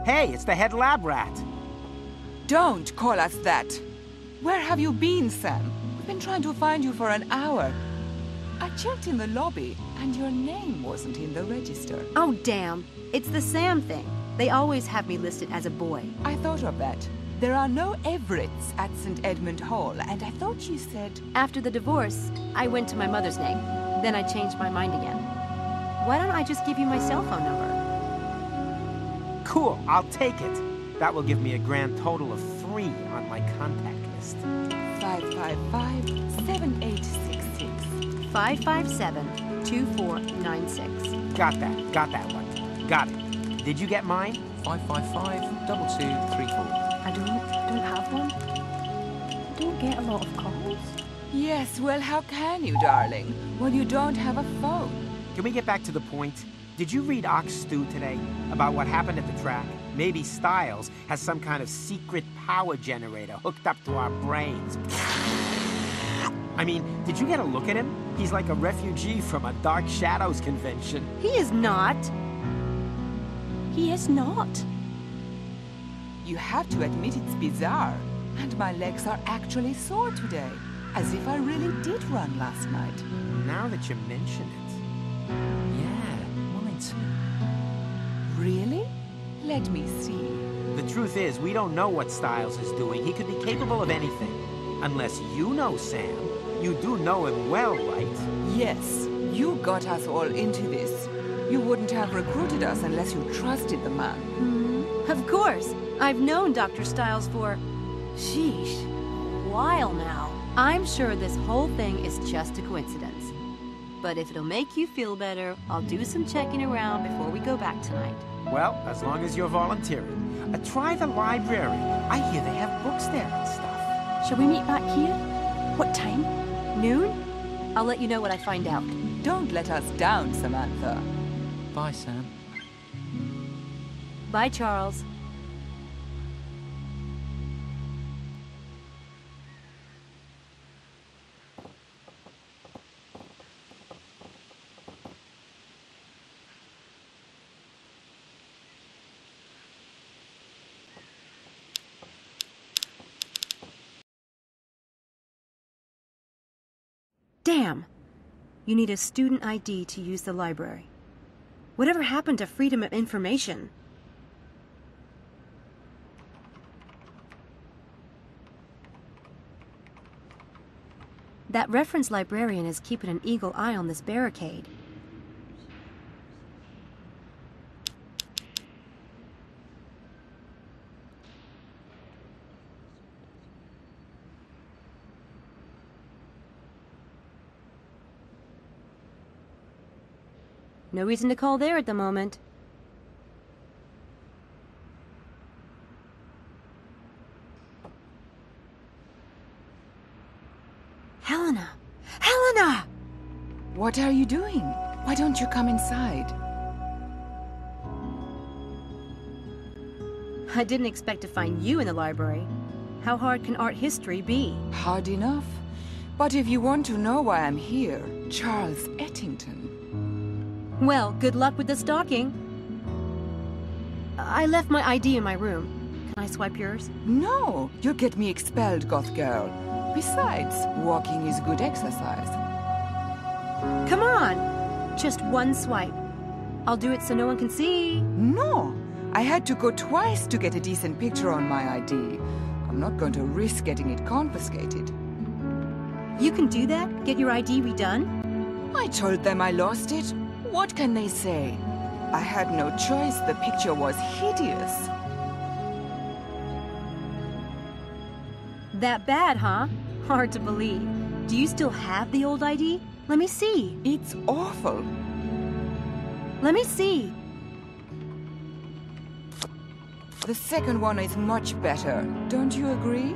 Hey, it's the head lab rat. Don't call us that. Where have you been, Sam? We've been trying to find you for an hour. I checked in the lobby, and your name wasn't in the register. Oh, damn. It's the Sam thing. They always have me listed as a boy. I thought of that. There are no Everetts at St. Edmund Hall, and I thought you said... After the divorce, I went to my mother's name. Then I changed my mind again. Why don't I just give you my cell phone number? Cool, I'll take it. That will give me a grand total of 3 on my contact list. 555-7866. 557-2496. Got that one. Got it. Did you get mine? 555-2234. I don't have one. I don't get a lot of calls. Yes, well, how can you, darling, when you don't have a phone? Can we get back to the point? Did you read Ox Stew today about what happened at the track? Maybe Styles has some kind of secret power generator hooked up to our brains. I mean, did you get a look at him? He's like a refugee from a Dark Shadows convention. He is not. He is not. You have to admit it's bizarre. And my legs are actually sore today. As if I really did run last night. Now that you mention it. Yeah, mine too. Really? Let me see. The truth is, we don't know what Styles is doing. He could be capable of anything. Unless you know Sam. You do know him well, right? Yes, you got us all into this. You wouldn't have recruited us unless you trusted the man. Of course. I've known Dr. Styles for... sheesh, a while now. I'm sure this whole thing is just a coincidence. But if it'll make you feel better, I'll do some checking around before we go back tonight. Well, as long as you're volunteering. Try the library. I hear they have books there and stuff. Shall we meet back here? What time? Noon? I'll let you know what I find out. Don't let us down, Samantha. Bye, Sam. Bye, Charles. Damn! You need a student ID to use the library. Whatever happened to freedom of information? That reference librarian is keeping an eagle eye on this barricade. No reason to call there at the moment. Helena! Helena! What are you doing? Why don't you come inside? I didn't expect to find you in the library. How hard can art history be? Hard enough. But if you want to know why I'm here, Charles Ettington. Well, good luck with the stalking. I left my ID in my room. Can I swipe yours? No, you'll get me expelled, goth girl. Besides, walking is good exercise. Come on! Just one swipe. I'll do it so no one can see. No, I had to go twice to get a decent picture on my ID. I'm not going to risk getting it confiscated. You can do that? Get your ID redone? I told them I lost it. What can they say? I had no choice. The picture was hideous. That bad, huh? Hard to believe. Do you still have the old ID? Let me see. It's awful. Let me see. The second one is much better. Don't you agree?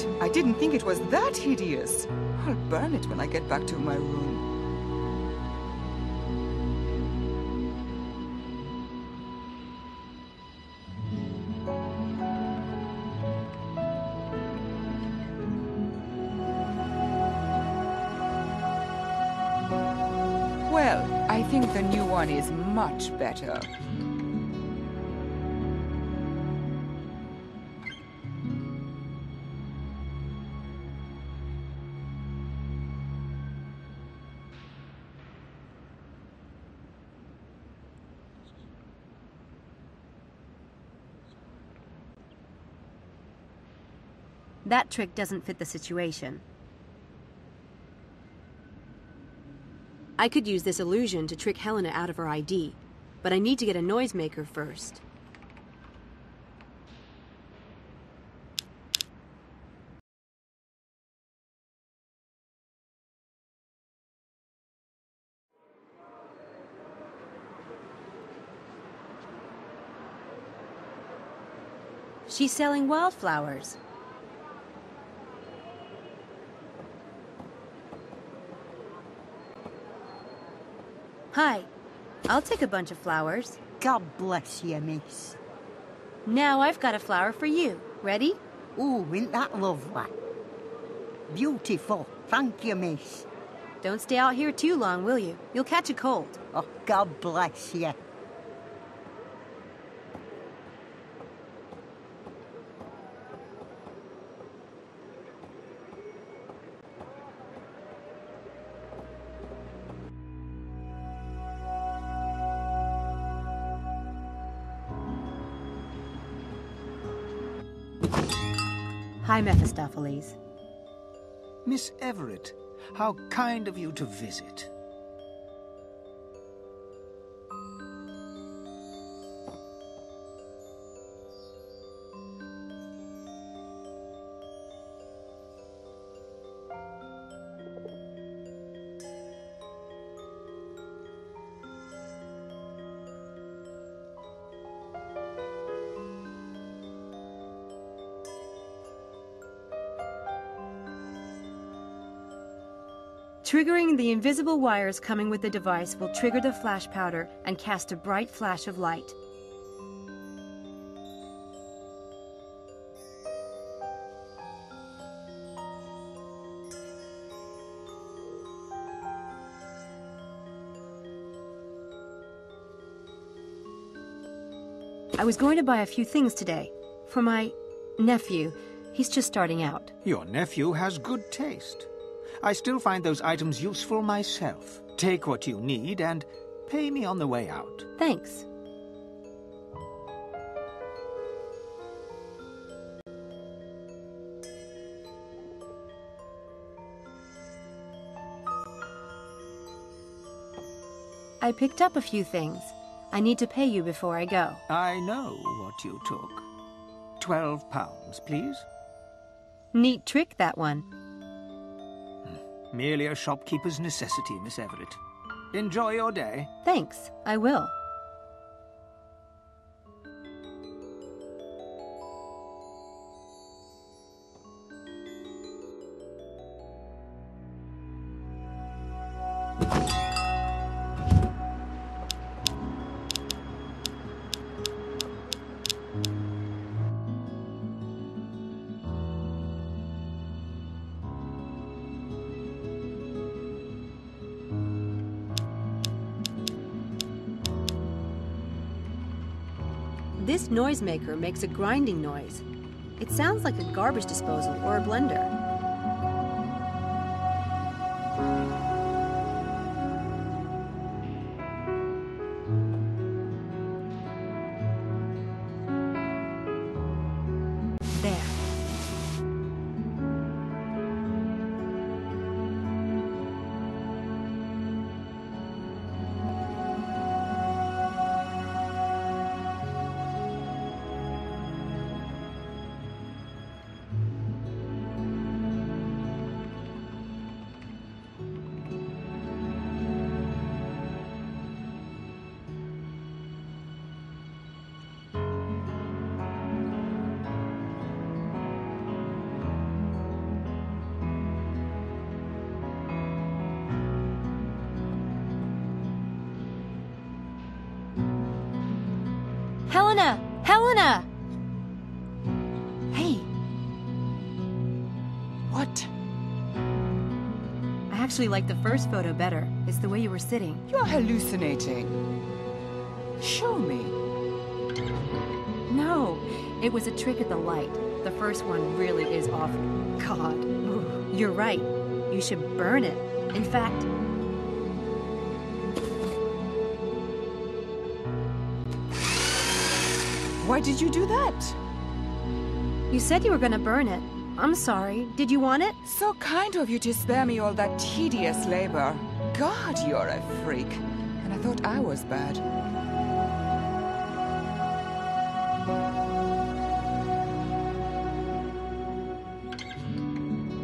right. I didn't think it was that hideous. I'll burn it when I get back to my room. Well, I think the new one is much better. That trick doesn't fit the situation. I could use this illusion to trick Helena out of her ID, but I need to get a noisemaker first. She's selling wildflowers. Hi. I'll take a bunch of flowers. God bless you, miss. Now I've got a flower for you. Ready? Oh, isn't that lovely? Beautiful. Thank you, miss. Don't stay out here too long, will you? You'll catch a cold. Oh, God bless you. Hi, Mephistopheles. Miss Everett, how kind of you to visit. Triggering the invisible wires coming with the device will trigger the flash powder and cast a bright flash of light. I was going to buy a few things today. For my nephew. He's just starting out. Your nephew has good taste. I still find those items useful myself. Take what you need and pay me on the way out. Thanks. I picked up a few things. I need to pay you before I go. I know what you took. £12, please. Neat trick, that one. Merely a shopkeeper's necessity, Miss Everett. Enjoy your day. Thanks, I will. This noisemaker makes a grinding noise. It sounds like a garbage disposal or a blender. There. Helena! Helena! Hey. What? I actually like the first photo better. It's the way you were sitting. You're hallucinating. Show me. No, it was a trick of the light. The first one really is awful. God. Ooh, you're right. You should burn it. In fact... Why did you do that? You said you were gonna burn it. I'm sorry. Did you want it? So kind of you to spare me all that tedious labor. God, you're a freak. And I thought I was bad.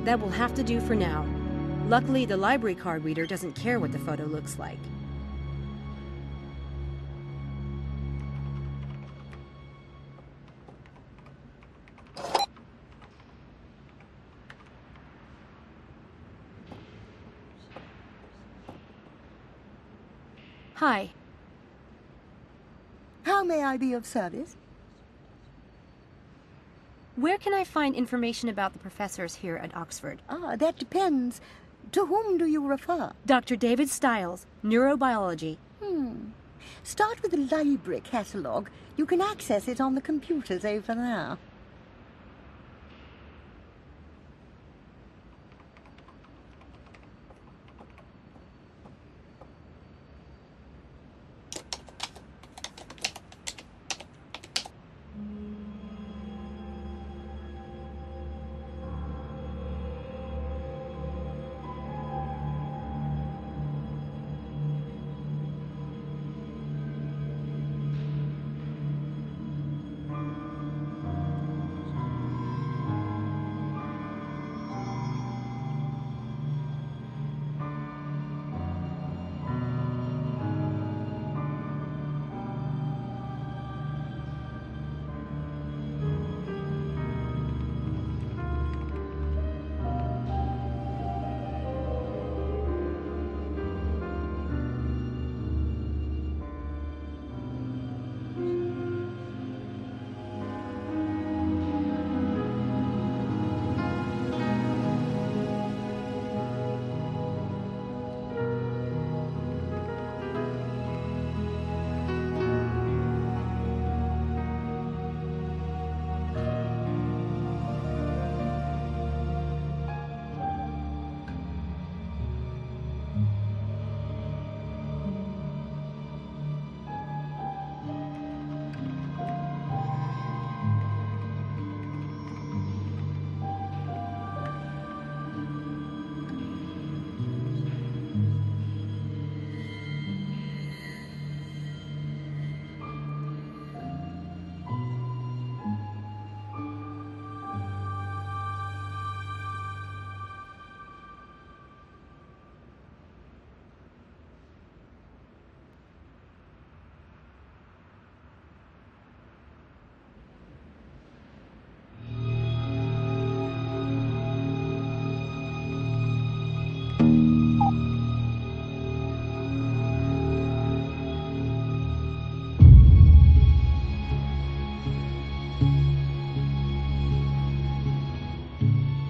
That will have to do for now. Luckily, the library card reader doesn't care what the photo looks like. Hi. How may I be of service? Where can I find information about the professors here at Oxford? Ah, that depends. To whom do you refer? Dr. David Stiles, neurobiology. Start with the library catalogue. You can access it on the computers over there.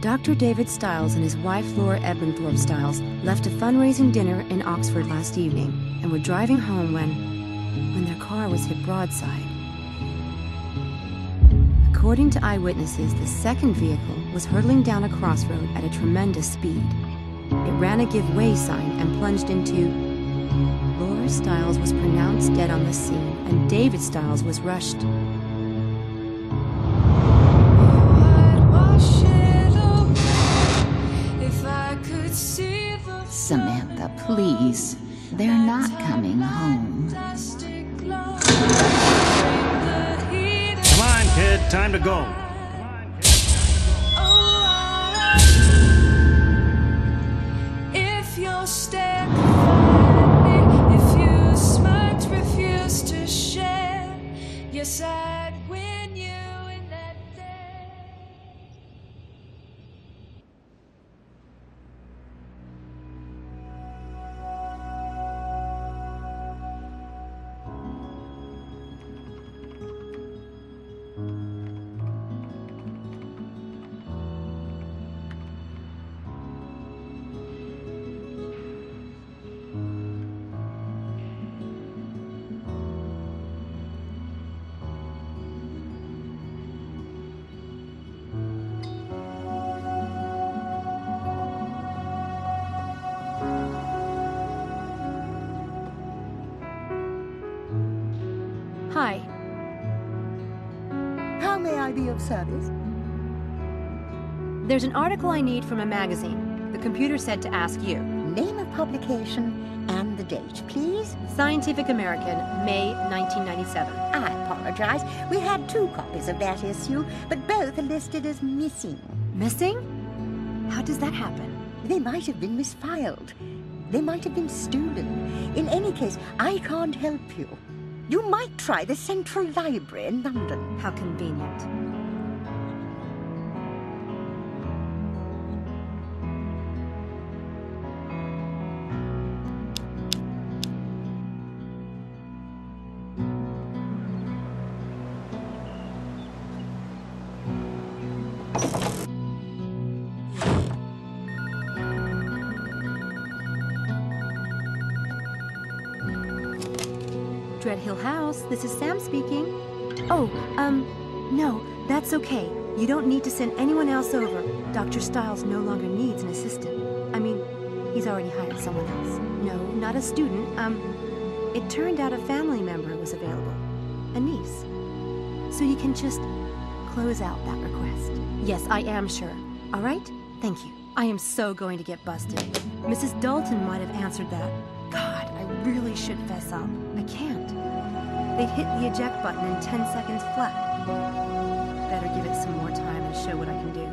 Dr. David Stiles and his wife Laura Ebenthorpe Stiles left a fundraising dinner in Oxford last evening and were driving home when their car was hit broadside. According to eyewitnesses, the second vehicle was hurtling down a crossroad at a tremendous speed. It ran a give way sign and plunged into... Laura Stiles was pronounced dead on the scene, and David Stiles was rushed. Samantha, please. They're not coming home. Come on, kid. Time to go. If you're step, if you smart, refuse to share your side when you in that day. Hi. How may I be of service? There's an article I need from a magazine. The computer said to ask you. Name of publication and the date, please. Scientific American, May 1997. I apologize. We had 2 copies of that issue, but both are listed as missing. Missing? How does that happen? They might have been misfiled. They might have been stolen. In any case, I can't help you. You might try the Central Library in London. How convenient. Dread Hill House, this is Sam speaking. Oh, no, that's okay. You don't need to send anyone else over. Dr. Stiles no longer needs an assistant. I mean, he's already hired someone else. No, not a student. It turned out a family member was available. A niece. So you can just close out that request. Yes, I am sure. All right? Thank you. I am so going to get busted. Mrs. Dalton might have answered that. God, I really should fess up. I can't. They'd hit the eject button in 10 seconds flat. Better give it some more time and show what I can do.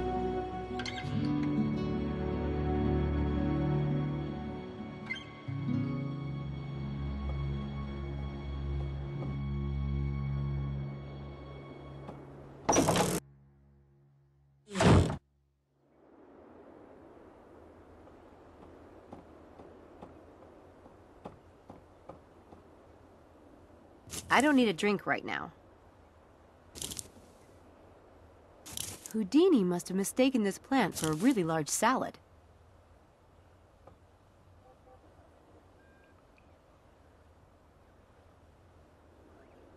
I don't need a drink right now. Houdini must have mistaken this plant for a really large salad.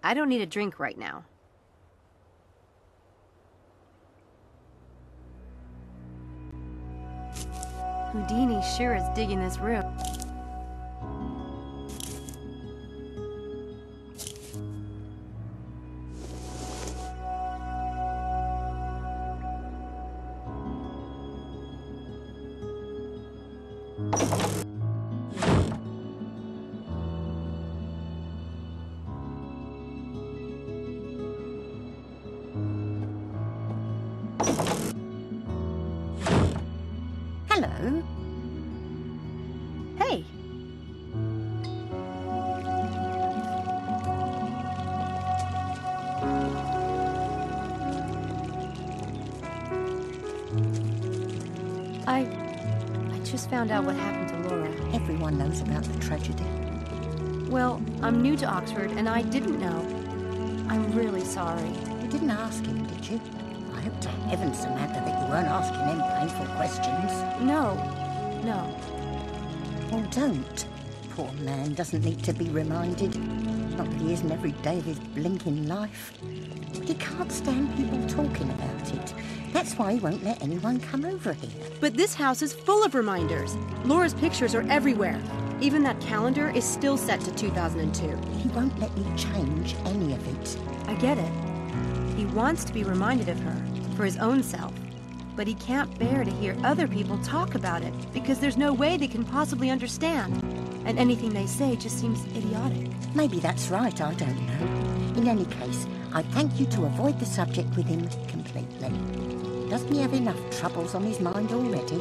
I don't need a drink right now. Houdini sure is digging this room. Hello. Hey. I just found out what happened to Laura. Everyone knows about the tragedy. Well, I'm new to Oxford and I didn't know. I'm really sorry. You didn't ask him, did you? I hope to heaven, Samantha, that you weren't asking him painful questions. No. Well, don't. Poor man doesn't need to be reminded. Not that he isn't every day of his blinking life. But he can't stand people talking about it. That's why he won't let anyone come over here. But this house is full of reminders. Laura's pictures are everywhere. Even that calendar is still set to 2002. He won't let me change any of it. I get it. He wants to be reminded of her, for his own self. But he can't bear to hear other people talk about it, because there's no way they can possibly understand. And anything they say just seems idiotic. Maybe that's right, I don't know. In any case, I thank you to avoid the subject with him completely. Doesn't he have enough troubles on his mind already?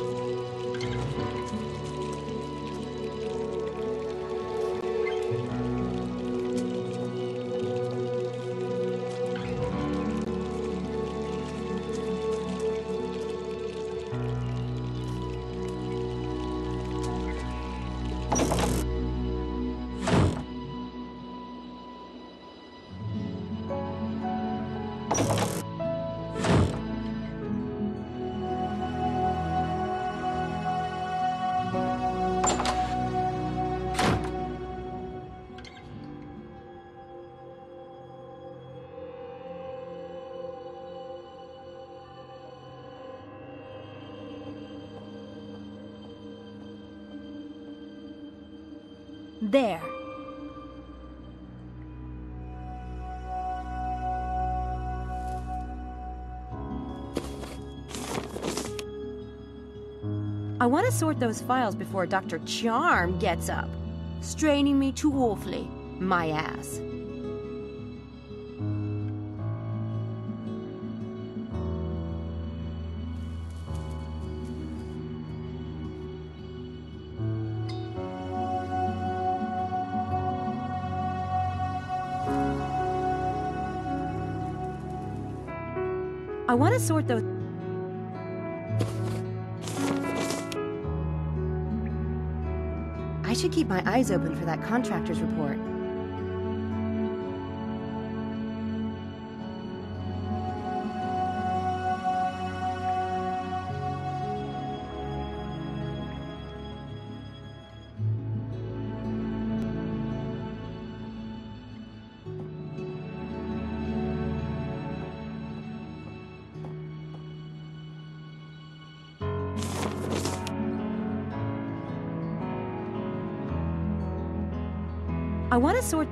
There. I want to sort those files before Dr. Charm gets up. Straining me too awfully. My ass. I want to sort those... I should keep my eyes open for that contractor's report. I want to sort...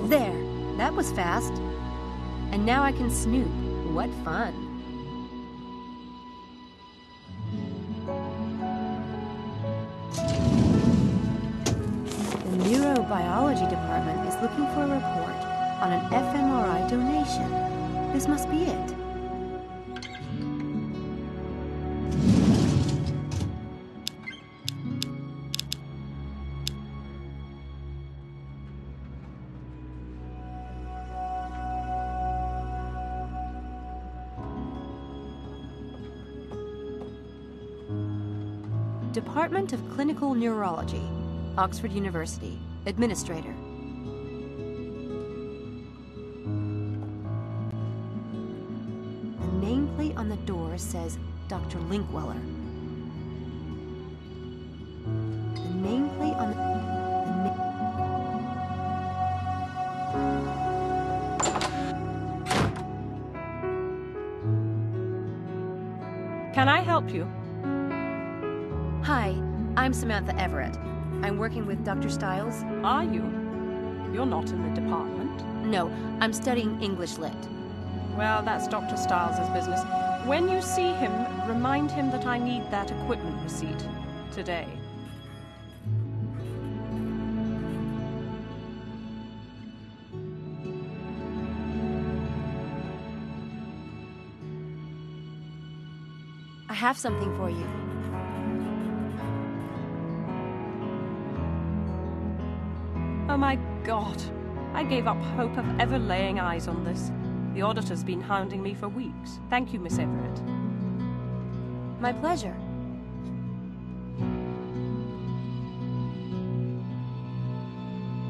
There, that was fast. And now I can snoop. What fun. The neurobiology department is looking for a report on an fMRI donation. This must be it. Department of Clinical Neurology, Oxford University, Administrator. The nameplate on the door says Dr. Linkweller. The nameplate on Can I help you? Hi, I'm Samantha Everett. I'm working with Dr. Stiles. Are you? You're not in the department. No, I'm studying English Lit. Well, that's Dr. Stiles' business. When you see him, remind him that I need that equipment receipt today. I have something for you. Oh my God. I gave up hope of ever laying eyes on this. The auditor's been hounding me for weeks. Thank you, Miss Everett. My pleasure.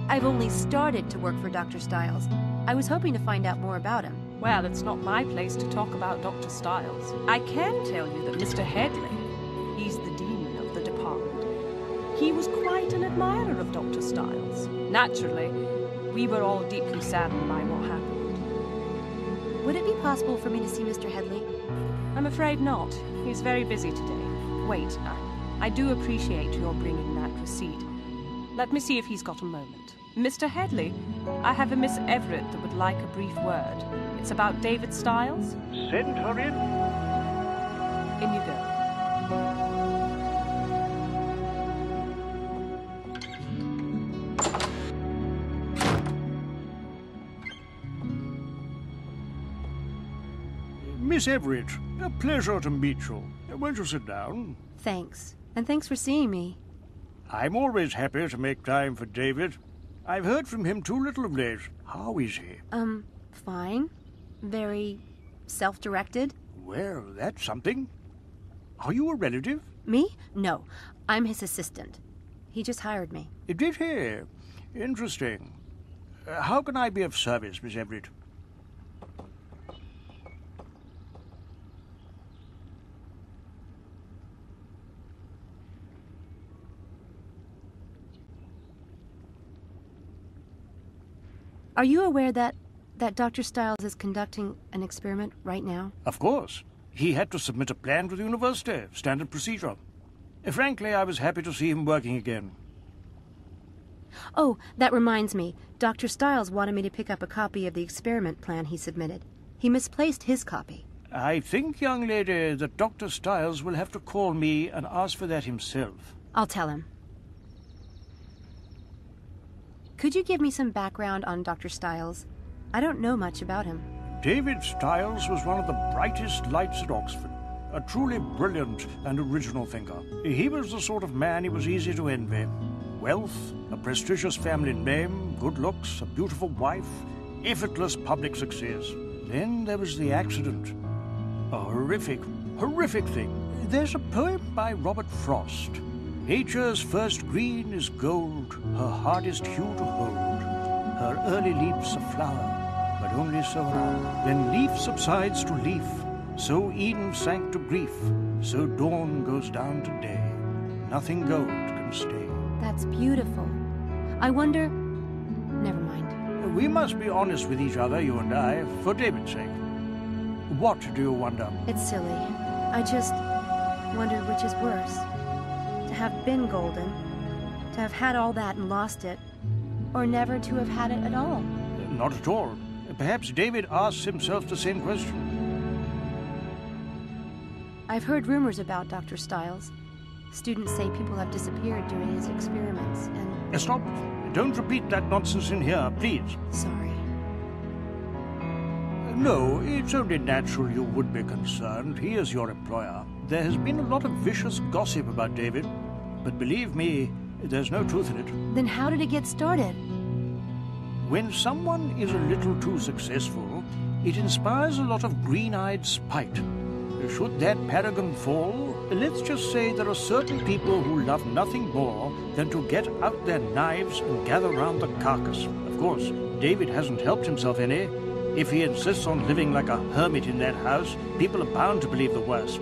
I've only started to work for Dr. Stiles. I was hoping to find out more about him. Well, it's not my place to talk about Dr. Stiles. I can tell you that Mr. Headley, he's the dean of the department. He was quite an admirer of Dr. Stiles. Naturally, we were all deeply saddened by what happened. Would it be possible for me to see Mr. Headley? I'm afraid not. He's very busy today. Wait, I do appreciate your bringing that receipt. Let me see if he's got a moment. Mr. Headley, I have a Miss Everett that would like a brief word. It's about David Stiles. Send her in. In you go. Miss Everett, a pleasure to meet you. Won't you sit down? Thanks. And thanks for seeing me. I'm always happy to make time for David. I've heard from him too little of late. How is he? Fine. Very self-directed. Well, that's something. Are you a relative? Me? No. I'm his assistant. He just hired me. Did he? Interesting. How can I be of service, Miss Everett? Are you aware that Dr. Stiles is conducting an experiment right now? Of course. He had to submit a plan to the university, standard procedure. Frankly, I was happy to see him working again. Oh, that reminds me. Dr. Stiles wanted me to pick up a copy of the experiment plan he submitted. He misplaced his copy. I think, young lady, that Dr. Stiles will have to call me and ask for that himself. I'll tell him. Could you give me some background on Dr. Stiles? I don't know much about him. David Stiles was one of the brightest lights at Oxford. A truly brilliant and original thinker. He was the sort of man it was easy to envy. Wealth, a prestigious family name, good looks, a beautiful wife, effortless public success. Then there was the accident. A horrific thing. There's a poem by Robert Frost. Nature's first green is gold, her hardest hue to hold. Her early leaves a flower, but only so now. Then leaf subsides to leaf, so Eden sank to grief, so dawn goes down to day. Nothing gold can stay. That's beautiful. I wonder... Never mind. We must be honest with each other, you and I, for David's sake. What do you wonder? It's silly. I just wonder which is worse. To have been golden, to have had all that and lost it, or never to have had it at all. Not at all. Perhaps David asks himself the same question. I've heard rumors about Dr. Stiles. Students say people have disappeared during his experiments, and... Stop. Don't repeat that nonsense in here, please. Sorry. No, it's only natural you would be concerned. He is your employer. There has been a lot of vicious gossip about David, but believe me, there's no truth in it. Then how did it get started? When someone is a little too successful, it inspires a lot of green-eyed spite. Should that paragon fall, let's just say there are certain people who love nothing more than to get out their knives and gather round the carcass. Of course, David hasn't helped himself any. If he insists on living like a hermit in that house, people are bound to believe the worst.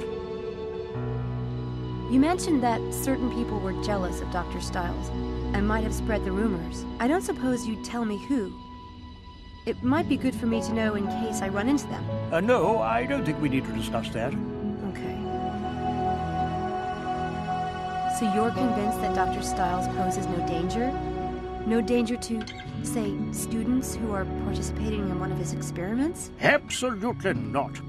You mentioned that certain people were jealous of Dr. Stiles and might have spread the rumors. I don't suppose you'd tell me who. It might be good for me to know in case I run into them. No, I don't think we need to discuss that. Okay. So you're convinced that Dr. Stiles poses no danger? No danger to, say, students who are participating in one of his experiments? Absolutely not.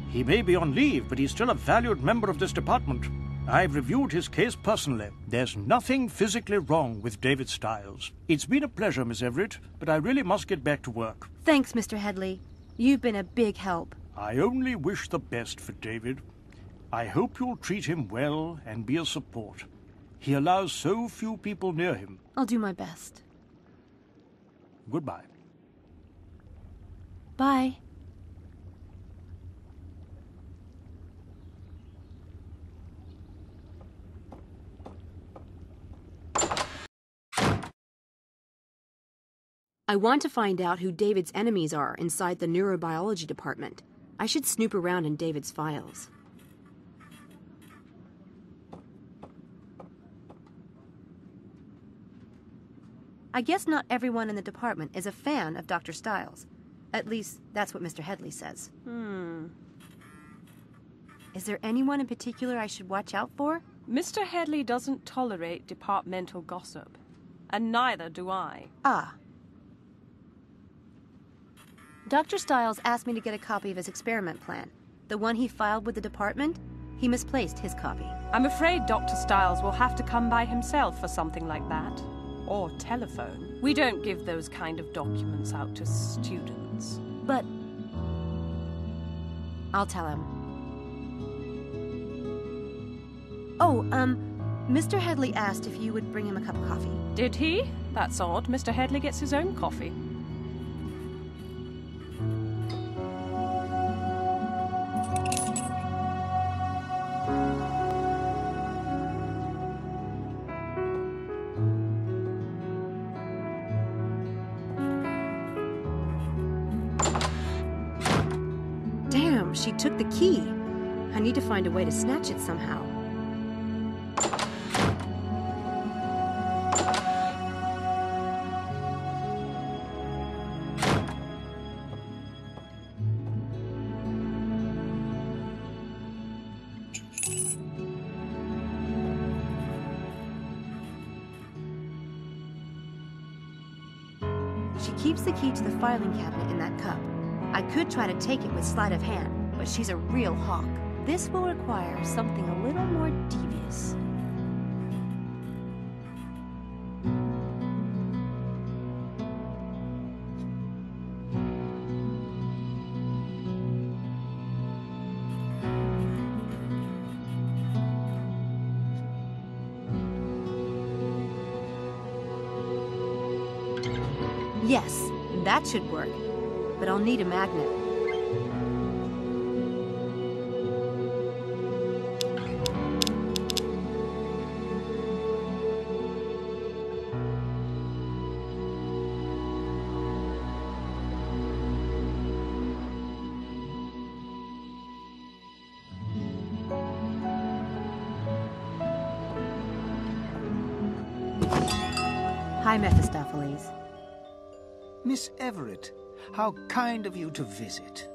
He may be on leave, but he's still a valued member of this department. I've reviewed his case personally. There's nothing physically wrong with David Stiles. It's been a pleasure, Miss Everett, but I really must get back to work. Thanks, Mr. Headley. You've been a big help. I only wish the best for David. I hope you'll treat him well and be a support. He allows so few people near him. I'll do my best. Goodbye. Bye. I want to find out who David's enemies are inside the neurobiology department. I should snoop around in David's files. I guess not everyone in the department is a fan of Dr. Stiles. At least, that's what Mr. Headley says. Is there anyone in particular I should watch out for? Mr. Headley doesn't tolerate departmental gossip. And neither do I. Ah. Dr. Stiles asked me to get a copy of his experiment plan. The one he filed with the department, he misplaced his copy. I'm afraid Dr. Stiles will have to come by himself for something like that. Or telephone. We don't give those kind of documents out to students. But... I'll tell him. Oh, Mr. Headley asked if you would bring him a cup of coffee. Did he? That's odd. Mr. Headley gets his own coffee. Damn, she took the key. I need to find a way to snatch it somehow. She keeps the key to the filing cabinet in that cup. I could try to take it with sleight of hand, but she's a real hawk. This will require something a little more devious. Yes, that should work, but I'll need a magnet. Hi, Mephistopheles. Miss Everett, how kind of you to visit.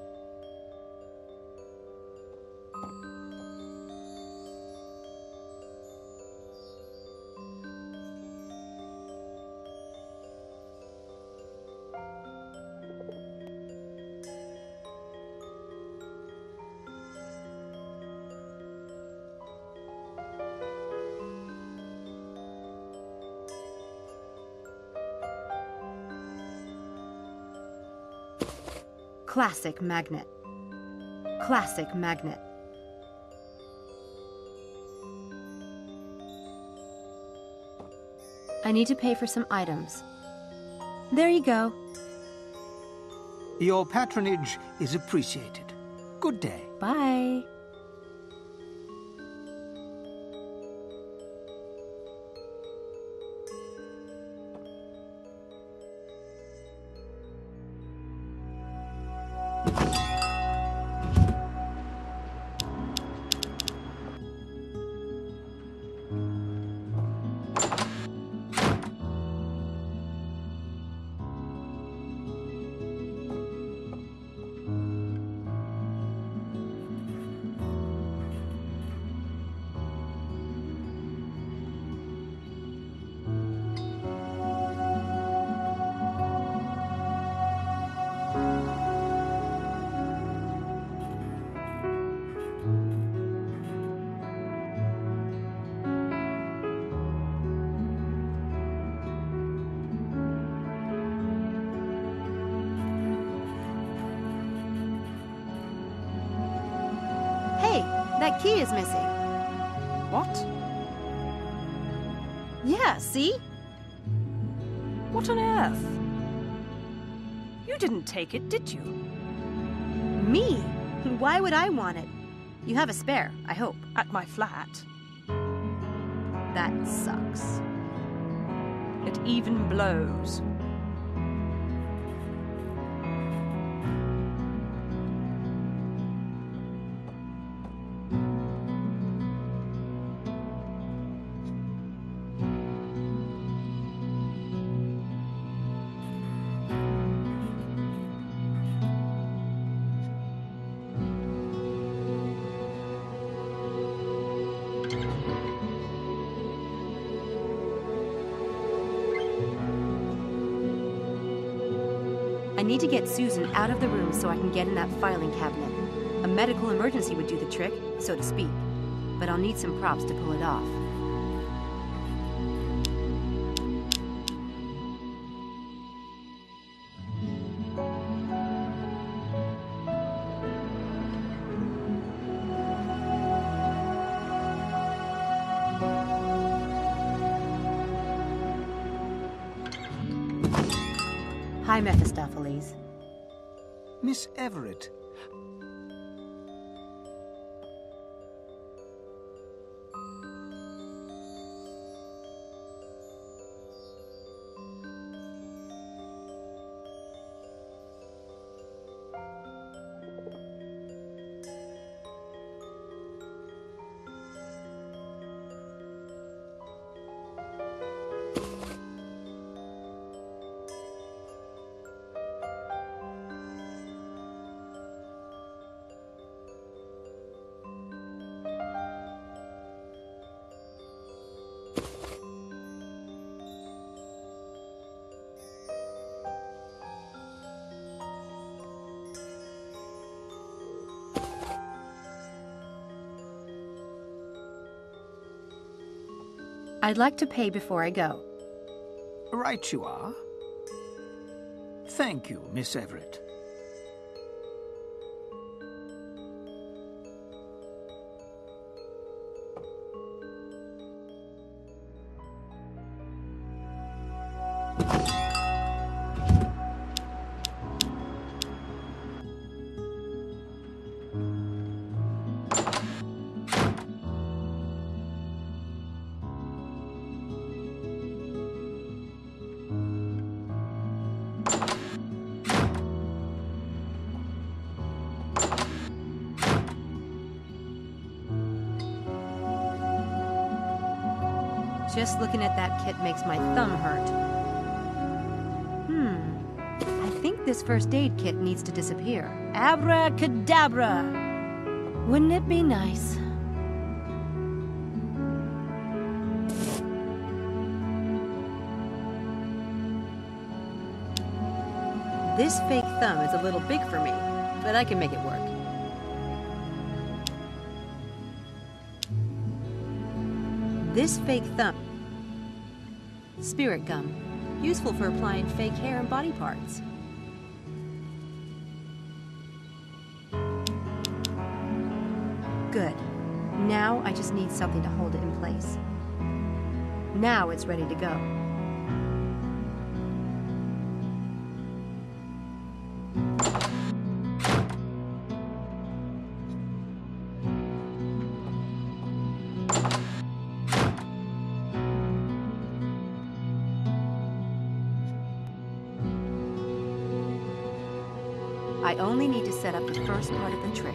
Classic magnet. Classic magnet. I need to pay for some items. There you go. Your patronage is appreciated. Good day. Bye. That key is missing. What? Yeah, see? What on earth? You didn't take it, did you? Me? Why would I want it? You have a spare, I hope. At my flat. That sucks. It even blows. I need to get Susan out of the room so I can get in that filing cabinet. A medical emergency would do the trick, so to speak. But I'll need some props to pull it off. Hi, Mephistopheles. Miss Everett. I'd like to pay before I go. Right you are. Thank you, Miss Everett. Just looking at that kit makes my thumb hurt. I think this first aid kit needs to disappear. Abracadabra! Wouldn't it be nice? This fake thumb is a little big for me, but I can make it work. This fake thumb. Spirit gum. Useful for applying fake hair and body parts. Good. Now I just need something to hold it in place. Now it's ready to go. I only need to set up the first part of the trick.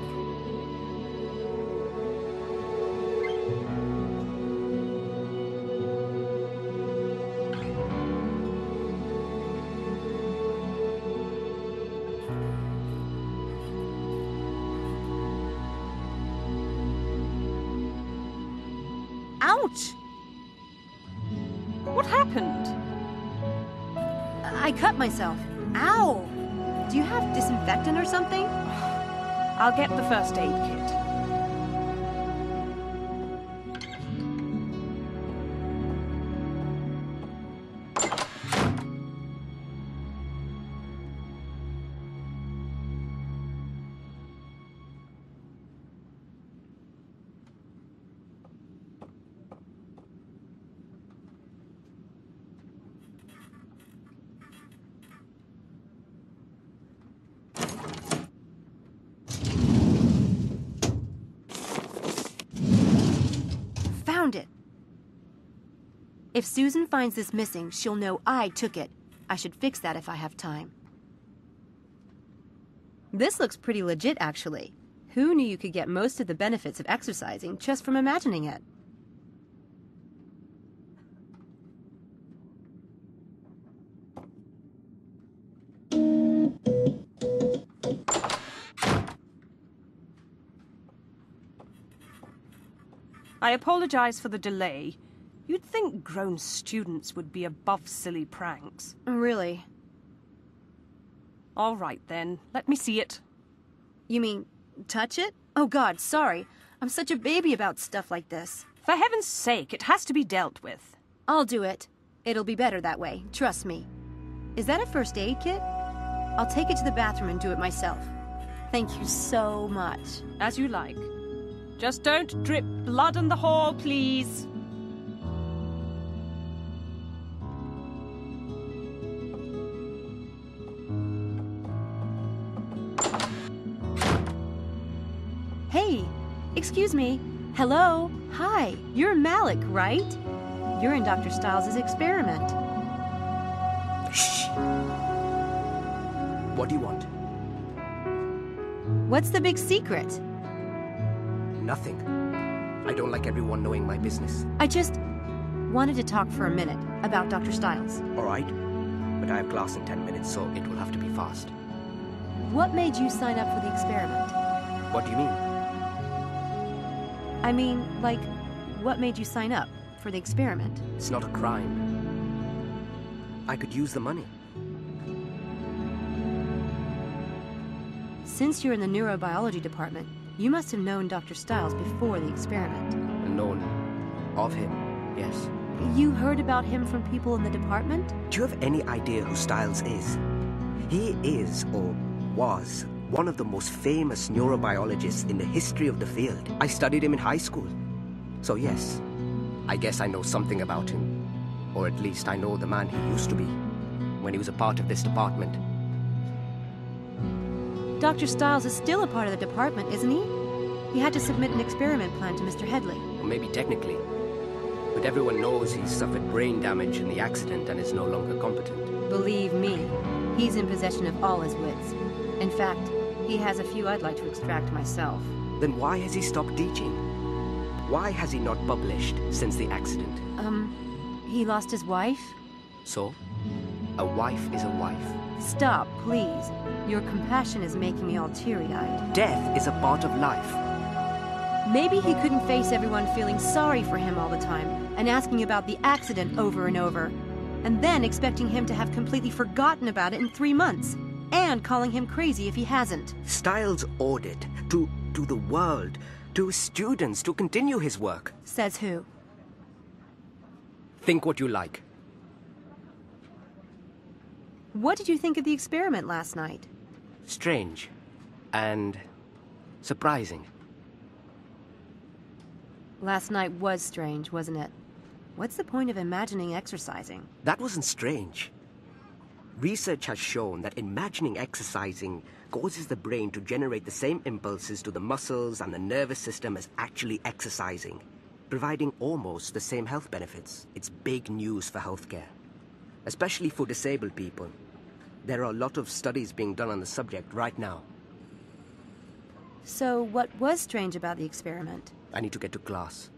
Ouch! What happened? I cut myself. Ow! Do you have disinfectant or something? I'll get the first aid kit. Found it. If Susan finds this missing, she'll know I took it. I should fix that if I have time. This looks pretty legit, actually. Who knew you could get most of the benefits of exercising just from imagining it? I apologize for the delay. You'd think grown students would be above silly pranks. Really? All right, then. Let me see it. You mean, touch it? Oh God, sorry. I'm such a baby about stuff like this. For heaven's sake, it has to be dealt with. I'll do it. It'll be better that way, trust me. Is that a first aid kit? I'll take it to the bathroom and do it myself. Thank you so much. As you like. Just don't drip blood in the hall, please. Hey, excuse me. Hello? Hi, you're Malik, right? You're in Dr. Stiles' experiment. Shh. What do you want? What's the big secret? Nothing. I don't like everyone knowing my business. I just wanted to talk for a minute about Dr. Stiles. All right. But I have class in 10 minutes, so it will have to be fast. What made you sign up for the experiment? What do you mean? I mean, like, what made you sign up for the experiment? It's not a crime. I could use the money. Since you're in the neurobiology department, you must have known Dr. Stiles before the experiment. Known of him, yes. You heard about him from people in the department? Do you have any idea who Styles is? He is, or was, one of the most famous neurobiologists in the history of the field. I studied him in high school. So yes, I guess I know something about him. Or at least I know the man he used to be when he was a part of this department. Dr. Styles is still a part of the department, isn't he? He had to submit an experiment plan to Mr. Headley. Or maybe technically. But everyone knows he's suffered brain damage in the accident and is no longer competent. Believe me, he's in possession of all his wits. In fact, he has a few I'd like to extract myself. Then why has he stopped teaching? Why has he not published since the accident? He lost his wife? So? A wife is a wife. Stop, please. Your compassion is making me all teary-eyed. Death is a part of life. Maybe he couldn't face everyone feeling sorry for him all the time and asking about the accident over and over, and then expecting him to have completely forgotten about it in 3 months, and calling him crazy if he hasn't. Styles ordered to the world, to his students, to continue his work. Says who? Think what you like. What did you think of the experiment last night? Strange. And surprising. Last night was strange, wasn't it? What's the point of imagining exercising? That wasn't strange. Research has shown that imagining exercising causes the brain to generate the same impulses to the muscles and the nervous system as actually exercising, providing almost the same health benefits. It's big news for healthcare, especially for disabled people. There are a lot of studies being done on the subject right now. So what was strange about the experiment? I need to get to class.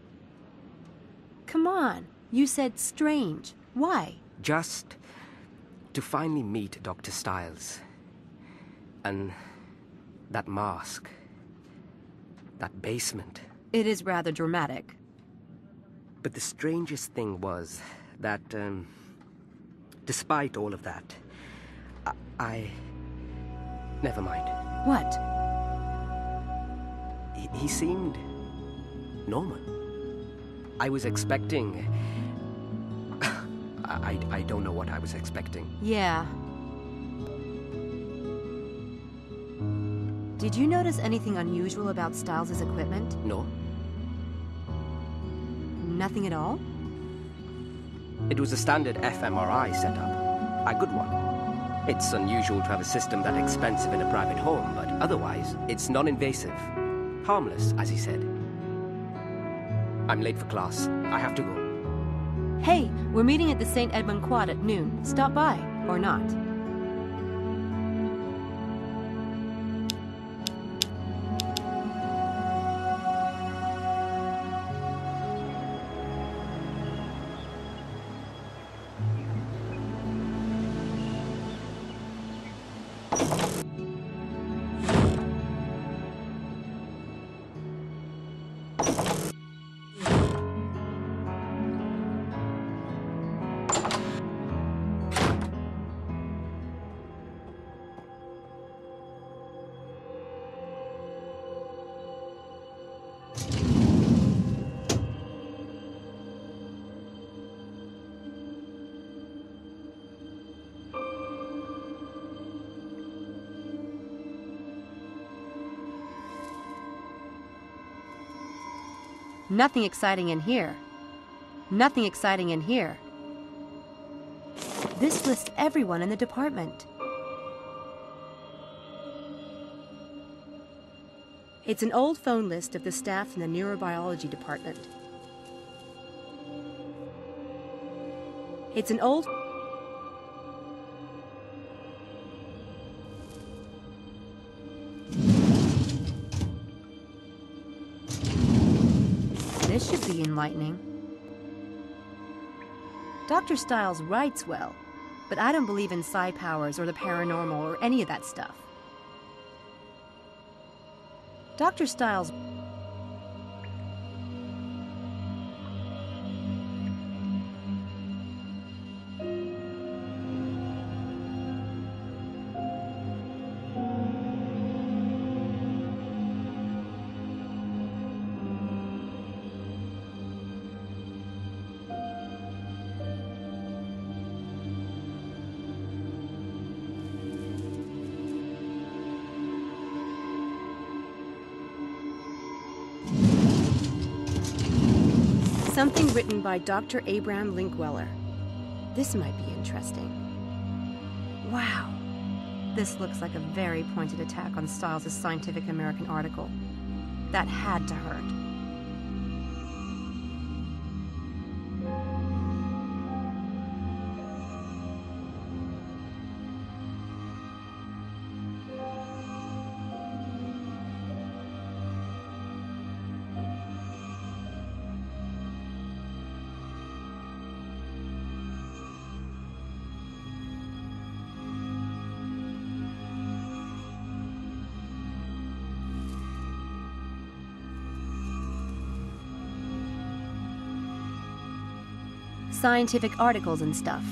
Come on, you said strange. Why? Just to finally meet Dr. Styles. And that mask. That basement. It is rather dramatic. But the strangest thing was that, despite all of that, I... Never mind. What? He seemed normal. I was expecting... I don't know what I was expecting. Yeah. Did you notice anything unusual about Styles' equipment? No. Nothing at all? It was a standard fMRI setup. A good one. It's unusual to have a system that expensive in a private home, but otherwise, it's non-invasive. Harmless, as he said. I'm late for class. I have to go. Hey, we're meeting at the St. Edmund Quad at noon. Stop by, or not. Nothing exciting in here. Nothing exciting in here. This lists everyone in the department. It's an old phone list of the staff in the neurobiology department. It's an old... This should be enlightening. Dr. Styles writes well, but I don't believe in psi powers or the paranormal or any of that stuff. Dr. Styles... Something written by Dr. Abraham Linkweller. This might be interesting. Wow. This looks like a very pointed attack on Stiles' Scientific American article. That had to hurt. Scientific articles and stuff.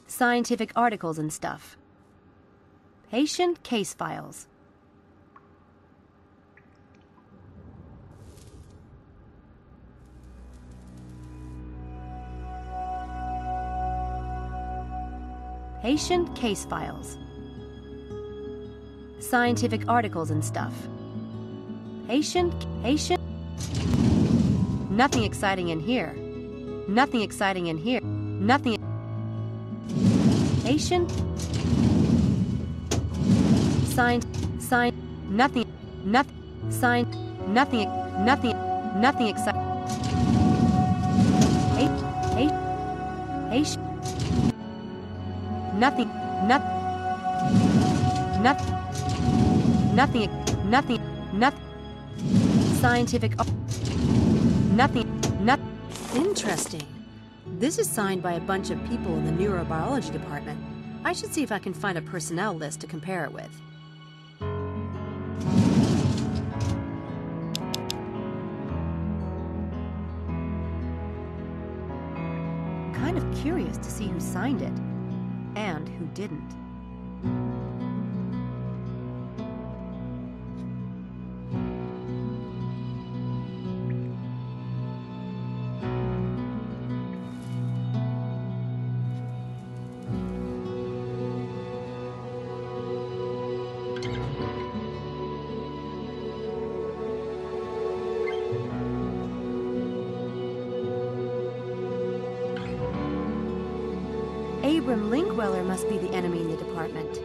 Scientific articles and stuff. Patient case files. Patient case files. Scientific articles and stuff. Patient. Nothing exciting in here. Nothing exciting in here. Nothing. Patient. Signed. Nothing. Signed. Nothing exciting. Patient. Nothing. Scientific. Nothing. Interesting. This is signed by a bunch of people in the neurobiology department. I should see if I can find a personnel list to compare it with. Kind of curious to see who signed it and who didn't. Abram Linkweller must be the enemy in the department.